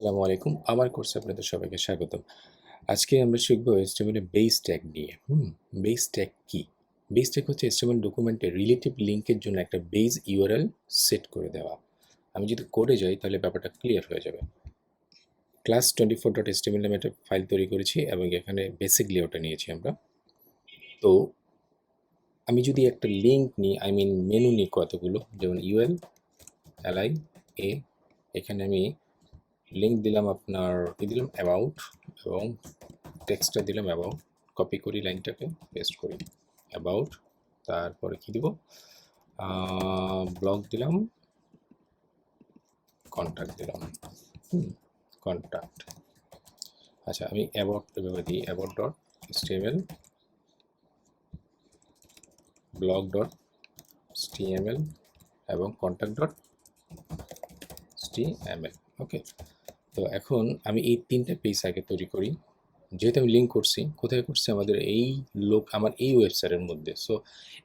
আসসালামু আলাইকুম। আমার কোর্সে আপনাদের সবাইকে স্বাগতম। আজকে আমরা শিখব HTML এর বেস ট্যাগ নিয়ে। বেস ট্যাগ কি? বেস ট্যাগ হচ্ছে HTML ডকুমেন্টের রিলেটিভ লিঙ্কের জন্য একটা বেস ইউআরএল সেট করে দেওয়া। আমি যদি কোডে যাই তাহলে ব্যাপারটা ক্লিয়ার হয়ে যাবে। ক্লাস 24.html নামে একটা ফাইল তৈরি করেছি এবং এখানে বেসিক লেআউটটা নিয়েছি আমরা। তো আমি যদি একটা লিঙ্ক নিই, মেনু নিই কতগুলো, যেমন ইউএল, এলআই, এ, এখানে আমি লিঙ্ক দিলাম, আপনার কি দিলাম, অ্যাবাউট, এবং টেক্সটটা দিলাম অ্যাবাউট। কপি করি, লাইনটাকে পেস্ট করি, অ্যাবাউট, তারপরে কি দিব, ব্লগ দিলাম, কন্ট্যাক্ট দিলাম, কন্ট্যাক্ট। আচ্ছা, আমি অ্যাবাউট এভাবে দিই, about dot STML, blog dot HTML এবং কন্ট্যাক্ট ডট এসটিএমএল। ওকে, তো এখন আমি এই তিনটা পেজ আগে তৈরি করি। যেহেতু আমি লিঙ্ক করছি, কোথায় করছি, আমাদের এই আমার এই ওয়েবসাইটের মধ্যে। সো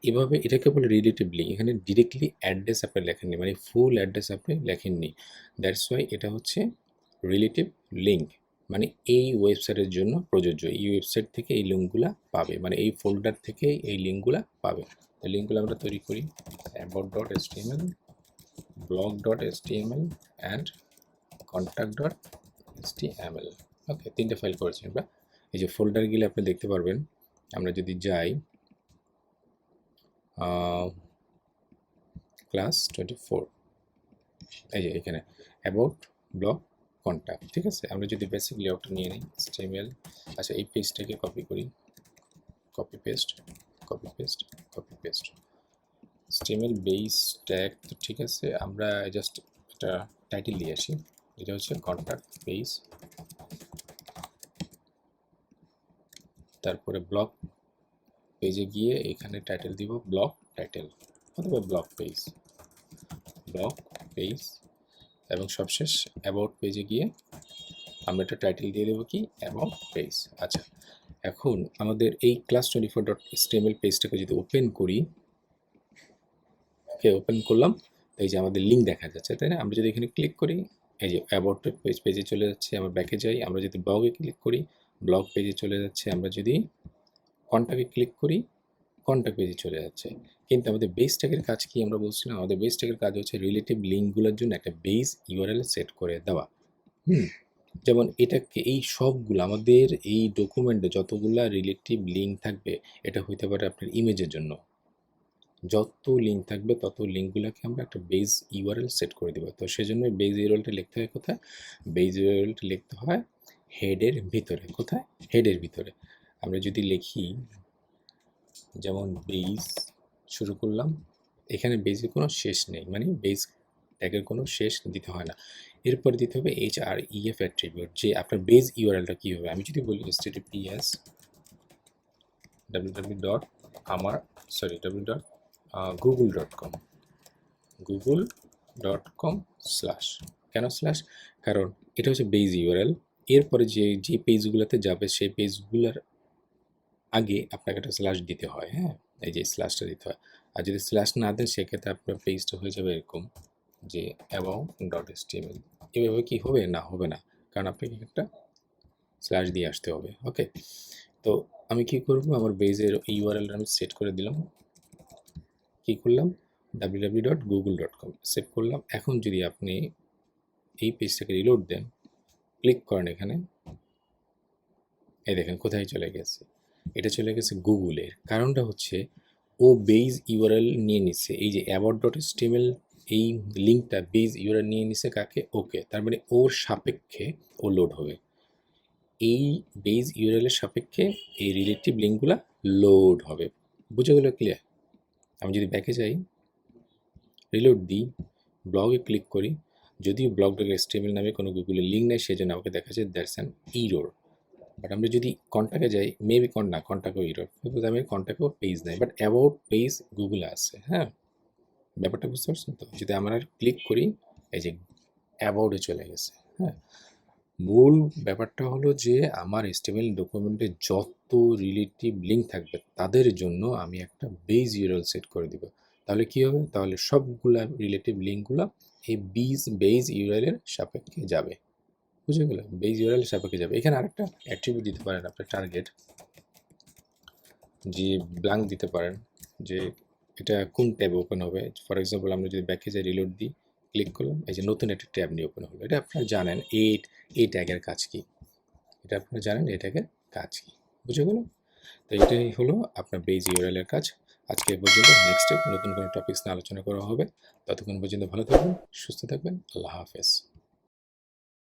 এভাবে এটাকে বলে রিলেটিভ লিঙ্ক। এখানে ডিরেক্টলি অ্যাড্রেস আপনি লেখেননি, মানে ফুল অ্যাড্রেস আপনি লেখেননি। দ্যাটস ওয়াই এটা হচ্ছে রিলেটিভ লিঙ্ক, মানে এই ওয়েবসাইটের জন্য প্রযোজ্য। এই ওয়েবসাইট থেকে এই লিঙ্কগুলো পাবে, মানে এই ফোল্ডার থেকে এই লিঙ্কগুলো পাবে। তো লিঙ্কগুলো আমরা তৈরি করি, about dot STML, blog dot STML and contact dot STML. Okay, তিনটে ফাইল করেছি আমরা। এই যে ফোল্ডার গেলে আপনি দেখতে পারবেন, আমরা যদি যাই ক্লাস 24, এই যে এখানে অ্যাবাউট, ব্লগ, কন্ট্যাক্ট, ঠিক আছে। আমরা যদি বেসিক লেআউটটা নিয়ে নিই, HTML। আচ্ছা, এই পেজটাকে কপি করি, copy paste, copy paste, copy paste. HTML base tag তো ঠিক আছে, আমরা জাস্ট একটা টাইটেল দিয়ে আসি। এটা হচ্ছে কন্ট্যাক্ট পেজ, তারপরে ব্লগ পেজে গিয়ে এখানে টাইটেল দিব ব্লগ টাইটেল অথবা ব্লগ পেজ, ব্লগ পেজ, এবং সবশেষ অ্যাবাউট পেজে গিয়ে আমরা একটা টাইটেল দিয়ে দেবো কি, অ্যাবাউট পেজ। আচ্ছা, এখন আমাদের এই ক্লাস 24.html পেজটাকে যদি ওপেন করি, ওকে, ওপেন করলাম, এই যে আমাদের লিঙ্ক দেখা যাচ্ছে, তাই না? আমরা যদি এখানে ক্লিক করি, এই যে অ্যাবাউট পেজে চলে যাচ্ছে। আমরা ব্যাকে যাই, আমরা যদি ব্লগে ক্লিক করি, ব্লগ পেজে চলে যাচ্ছে। আমরা যদি কন্ট্যাক্টে ক্লিক করি, কন্ট্যাক্ট পেজে চলে যাচ্ছে। কিন্তু আমাদের বেস ট্যাগের কাজ কি, আমরা বলছিলাম আমাদের বেস ট্যাগের কাজ হচ্ছে রিলেটিভ লিঙ্কগুলোর জন্য একটা বেস ইউআরএল সেট করে দেওয়া। যেমন এটাকে, এই সবগুলো আমাদের এই ডকুমেন্টে যতগুলা রিলেটিভ লিঙ্ক থাকবে, এটা হইতে পারে আপনার ইমেজের জন্য। যত লিঙ্ক থাকবে তত লিঙ্কগুলোকে আমরা একটা বেস ইউআরএল সেট করে দেবো। তো সেজন্য বেস ইউআরএলটা লিখতে হয় কোথায়? বেস ইউআরএলটা লিখতে হয় হেডের ভিতরে। কোথায়? হেডের ভিতরে। আমরা যদি লিখি, যেমন বেস শুরু করলাম, এখানে বেসের কোনো শেষ নেই, মানে বেস ট্যাগের কোনো শেষ দিতে হয় না। এরপরে দিতে হবে HREF অ্যাট্রিবিউট, যে আপনার বেস ইউআরএলটা কী হবে। আমি যদি বলি https www.amar www.google.com, google.com slash. কেন স্ল্যাশ? কারণ এটা হচ্ছে বেস ইউআরএল। এরপরে যে পেজগুলোতে যাবে সেই পেজগুলোর আগে আপনাকে একটা স্ল্যাশ দিতে হয়। হ্যাঁ, এই যে স্ল্যাশটা দিতে হয়। আর যদি স্ল্যাশ না দেন, সেক্ষেত্রে আপনার পেজটা হয়ে যাবে এরকম, যে অ্যাবাউট ডট এসটিএমএল। এভাবে কি হবে? না, হবে না, কারণ আপনাকে একটা স্ল্যাশ দিয়ে আসতে হবে। ওকে, তো আমি কি করব, আমার বেজের ইউআরএল আমি সেট করে দিলাম। কি করলাম, www.google.com সেভ করলাম। এখন যদি আপনি এই পেজটাকে রিলোড দেন, ক্লিক করেন এখানে, এই দেখেন কোথায় চলে গেছে। এটা চলে গেছে গুগলের। কারণটা হচ্ছে ও বেজ ইউআরএল নিয়ে নিচ্ছে, এই যে অ্যাবাউট ডট এসটিএমএল, এই লিঙ্কটা বেজ ইউআরএল নিয়ে নিচ্ছে কাকে? ওকে, তার মানে ওর সাপেক্ষে ও লোড হবে। এই বেজ ইউআরএল এর সাপেক্ষে এই রিলেটিভ লিঙ্কগুলো লোড হবে। বুঝে গেল? ক্লিয়ার? আমি যদি ব্যাকে যাই, রিলোড দিই, ব্লগে ক্লিক করি, যদিও ব্লগ ডট এসটিএমএল নামে কোনো গুগলের লিঙ্ক নেই, সেজন্য আমাকে দেখাচ্ছে দ্যাটস অ্যান ইরর। বাট আমরা যদি কন্ট্যাক্টে যাই, মেবি কন্ট্যাক্টও ইরর, বিকজ আমি কন্ট্যাক্টও পেজ নাই, বাট অ্যাবাউট পেজ গুগলে আছে। হ্যাঁ, ব্যাপারটা বুঝতে পারছেন তো? যদি আমরা ক্লিক করি, এই যে অ্যাবাউটে চলে গেছে। হ্যাঁ, মূল ব্যাপারটা হলো যে আমার এসটিএমএল ডকুমেন্টে যত রিলেটিভ লিঙ্ক থাকবে তাদের জন্য আমি একটা বেজ ইউআরএল সেট করে দিব। তাহলে কি হবে? তাহলে সবগুলা রিলেটিভ লিঙ্কগুলো এই বেজ ইউআরএল এর সাপেক্ষে যাবে। বুঝে গেল? বেজ ইউআরএল সাপেক্ষে যাবে। এখানে আরেকটা অ্যাট্রিবিউট দিতে পারেন আপনার টার্গেট, যে ব্ল্যাঙ্ক দিতে পারেন যে এটা কোন ট্যাবে ওপেন হবে। ফর এক্সাম্পল আমরা যদি ব্যাকে যাই, রিলোড দিই, ক্লিক করলাম, এই যে নতুন একটা ট্যাব নিয়ে ওপেন হলো। এটা আপনারা জানেন এই ট্যাগের কাজ কি, এটা আপনারা জানেন এই ট্যাগের কাজ কি। বুঝে গেল? তো এটাই হলো আপনার বেজ ইউআরএল এর কাজ। আজকে এ পর্যন্ত। নেক্সট নতুন কোনো টপিকস নিয়ে আলোচনা করা হবে। ততক্ষণ পর্যন্ত ভালো থাকবেন, সুস্থ থাকবেন। আল্লাহ হাফেজ।